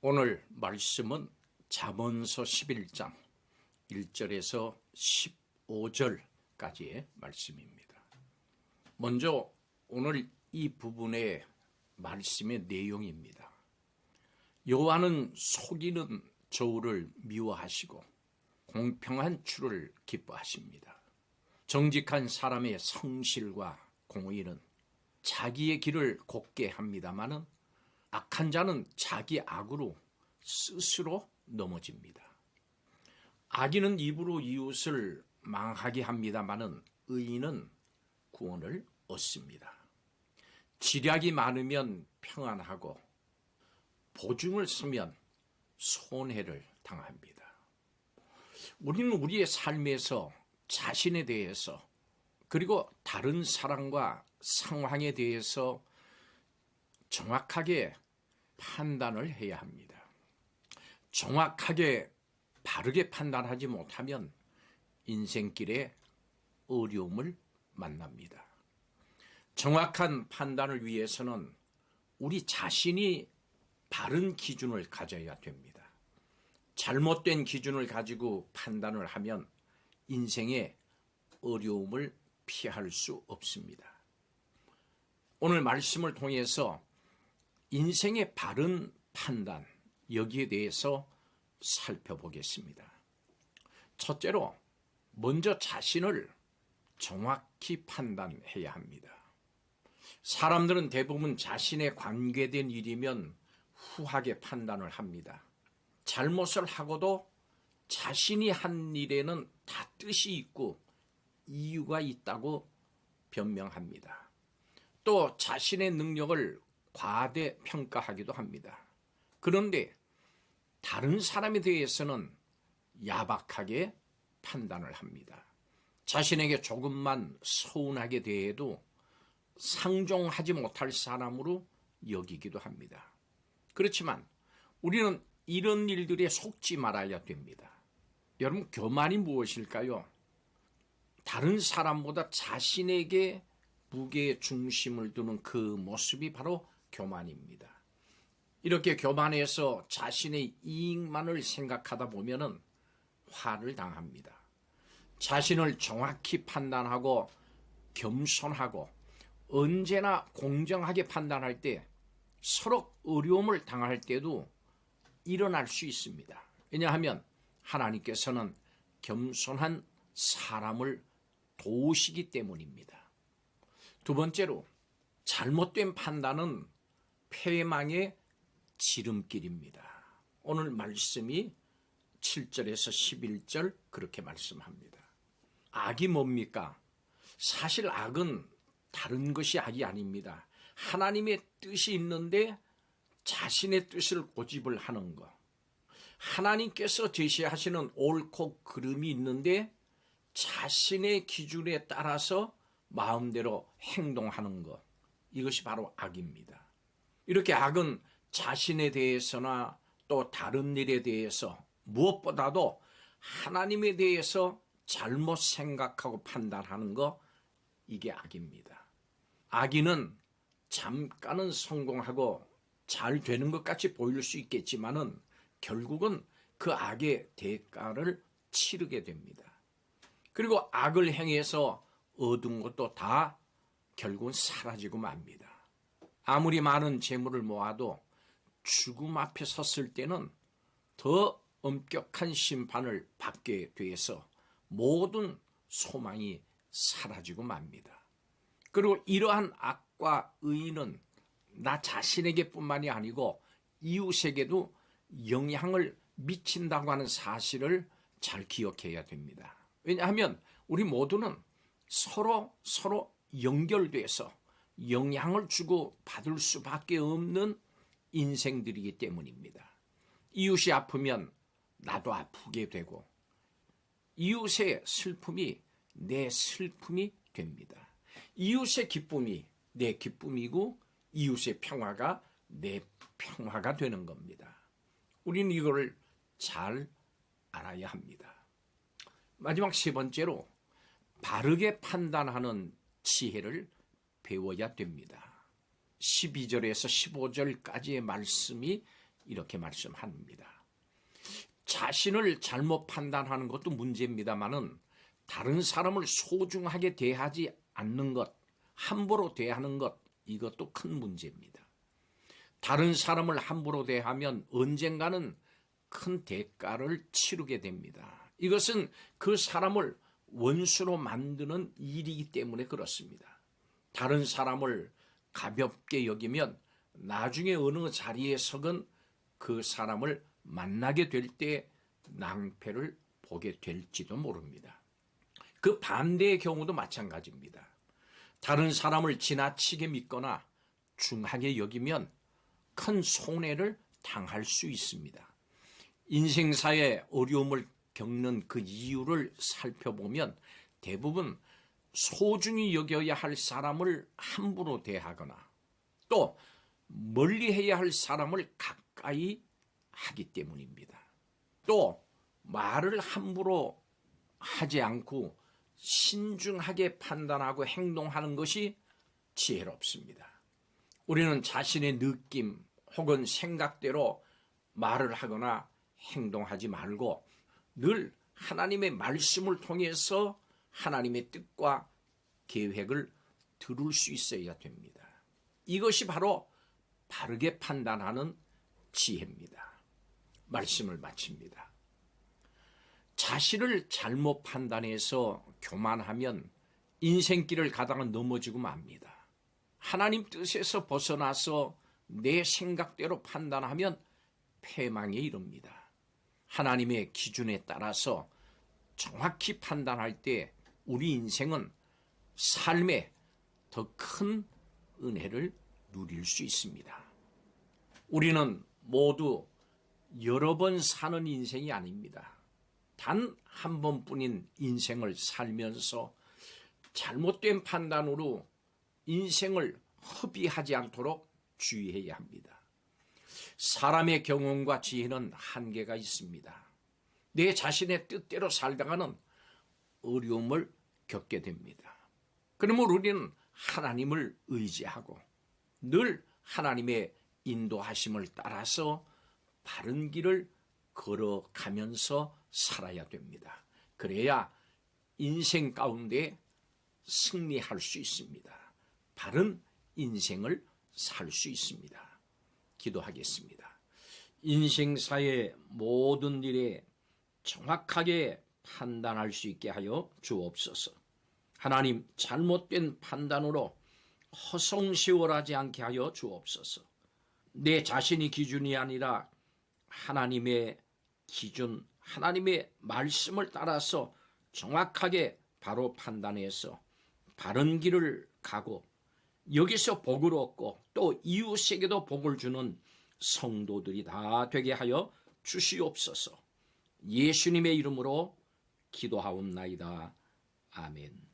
오늘 말씀은 잠언서 11장 1절에서 15절까지의 말씀입니다. 먼저 오늘 이 부분의 말씀의 내용입니다. 여호와는 속이는 저울을 미워하시고 공평한 추를 기뻐하십니다. 정직한 사람의 성실과 공의는 자기의 길을 곱게 합니다마는 악한 자는 자기 악으로 스스로 넘어집니다. 악인은 입으로 이웃을 망하게 합니다마는 의인은 구원을 얻습니다. 지략이 많으면 평안하고 보증을 쓰면 손해를 당합니다. 우리는 우리의 삶에서 자신에 대해서 그리고 다른 사람과 상황에 대해서 정확하게 판단을 해야 합니다. 정확하게 바르게 판단하지 못하면 인생길에 어려움을 만납니다. 정확한 판단을 위해서는 우리 자신이 바른 기준을 가져야 됩니다. 잘못된 기준을 가지고 판단을 하면 인생의 어려움을 피할 수 없습니다. 오늘 말씀을 통해서 인생의 바른 판단, 여기에 대해서 살펴보겠습니다. 첫째로 먼저 자신을 정확히 판단해야 합니다. 사람들은 대부분 자신에 관계된 일이면 후하게 판단을 합니다. 잘못을 하고도 자신이 한 일에는 다 뜻이 있고 이유가 있다고 변명합니다. 또 자신의 능력을 과대평가하기도 합니다. 그런데 다른 사람에 대해서는 야박하게 판단을 합니다. 자신에게 조금만 서운하게 대해도 상종하지 못할 사람으로 여기기도 합니다. 그렇지만 우리는 이런 일들에 속지 말아야 됩니다. 여러분, 교만이 무엇일까요? 다른 사람보다 자신에게 무게의 중심을 두는 그 모습이 바로 교만입니다. 이렇게 교만해서 자신의 이익만을 생각하다 보면은 화를 당합니다. 자신을 정확히 판단하고 겸손하고 언제나 공정하게 판단할 때 서로 어려움을 당할 때도 일어날 수 있습니다. 왜냐하면 하나님께서는 겸손한 사람을 도우시기 때문입니다. 두 번째로, 잘못된 판단은 패망의 지름길입니다. 오늘 말씀이 7절에서 11절 그렇게 말씀합니다. 악이 뭡니까? 사실 악은 다른 것이 악이 아닙니다. 하나님의 뜻이 있는데 자신의 뜻을 고집을 하는 것. 하나님께서 제시하시는 옳고 그름이 있는데 자신의 기준에 따라서 마음대로 행동하는 것. 이것이 바로 악입니다. 이렇게 악은 자신에 대해서나 또 다른 일에 대해서 무엇보다도 하나님에 대해서 잘못 생각하고 판단하는 것, 이게 악입니다. 악인은 잠깐은 성공하고 잘 되는 것 같이 보일 수 있겠지만은 결국은 그 악의 대가를 치르게 됩니다. 그리고 악을 행해서 얻은 것도 다 결국은 사라지고 맙니다. 아무리 많은 재물을 모아도 죽음 앞에 섰을 때는 더 엄격한 심판을 받게 돼서 모든 소망이 사라지고 맙니다. 그리고 이러한 악과 의는 나 자신에게 뿐만이 아니고 이웃에게도 영향을 미친다고 하는 사실을 잘 기억해야 됩니다. 왜냐하면 우리 모두는 서로 연결돼서 영향을 주고 받을 수밖에 없는 인생들이기 때문입니다. 이웃이 아프면 나도 아프게 되고 이웃의 슬픔이 내 슬픔이 됩니다. 이웃의 기쁨이 내 기쁨이고 이웃의 평화가 내 평화가 되는 겁니다. 우리는 이거를 잘 알아야 합니다. 마지막 세 번째로, 바르게 판단하는 지혜를 배워야 됩니다. 12절에서 15절까지의 말씀이 이렇게 말씀합니다. 자신을 잘못 판단하는 것도 문제입니다만은 다른 사람을 소중하게 대하지 않는 것, 함부로 대하는 것, 이것도 큰 문제입니다. 다른 사람을 함부로 대하면 언젠가는 큰 대가를 치르게 됩니다. 이것은 그 사람을 원수로 만드는 일이기 때문에 그렇습니다. 다른 사람을 가볍게 여기면 나중에 어느 자리에서건 그 사람을 만나게 될 때 낭패를 보게 될지도 모릅니다. 그 반대의 경우도 마찬가지입니다. 다른 사람을 지나치게 믿거나 중하게 여기면 큰 손해를 당할 수 있습니다. 인생사의 어려움을 겪는 그 이유를 살펴보면 대부분 소중히 여겨야 할 사람을 함부로 대하거나 또 멀리해야 할 사람을 가까이 하기 때문입니다. 또 말을 함부로 하지 않고 신중하게 판단하고 행동하는 것이 지혜롭습니다. 우리는 자신의 느낌 혹은 생각대로 말을 하거나 행동하지 말고 늘 하나님의 말씀을 통해서 하나님의 뜻과 계획을 들을 수 있어야 됩니다. 이것이 바로 바르게 판단하는 지혜입니다. 말씀을 마칩니다. 자신을 잘못 판단해서 교만하면 인생길을 가다가 넘어지고 맙니다. 하나님 뜻에서 벗어나서 내 생각대로 판단하면 패망에 이릅니다. 하나님의 기준에 따라서 정확히 판단할 때 우리 인생은 삶에 더 큰 은혜를 누릴 수 있습니다. 우리는 모두 여러 번 사는 인생이 아닙니다. 단 한 번뿐인 인생을 살면서 잘못된 판단으로 인생을 허비하지 않도록 주의해야 합니다. 사람의 경험과 지혜는 한계가 있습니다. 내 자신의 뜻대로 살다가는 어려움을 겪게 됩니다. 그러므로 우리는 하나님을 의지하고 늘 하나님의 인도하심을 따라서 바른 길을 걸어가면서 살아야 됩니다. 그래야 인생 가운데 승리할 수 있습니다. 바른 인생을 살 수 있습니다. 기도하겠습니다. 인생사의 모든 일에 정확하게 판단할 수 있게 하여 주옵소서. 하나님, 잘못된 판단으로 허송세월하지 않게 하여 주옵소서. 내 자신이 기준이 아니라 하나님의 기준, 하나님의 말씀을 따라서 정확하게 바로 판단해서 바른 길을 가고 여기서 복을 얻고 또 이웃에게도 복을 주는 성도들이 다 되게 하여 주시옵소서. 예수님의 이름으로 기도하옵나이다. 아멘.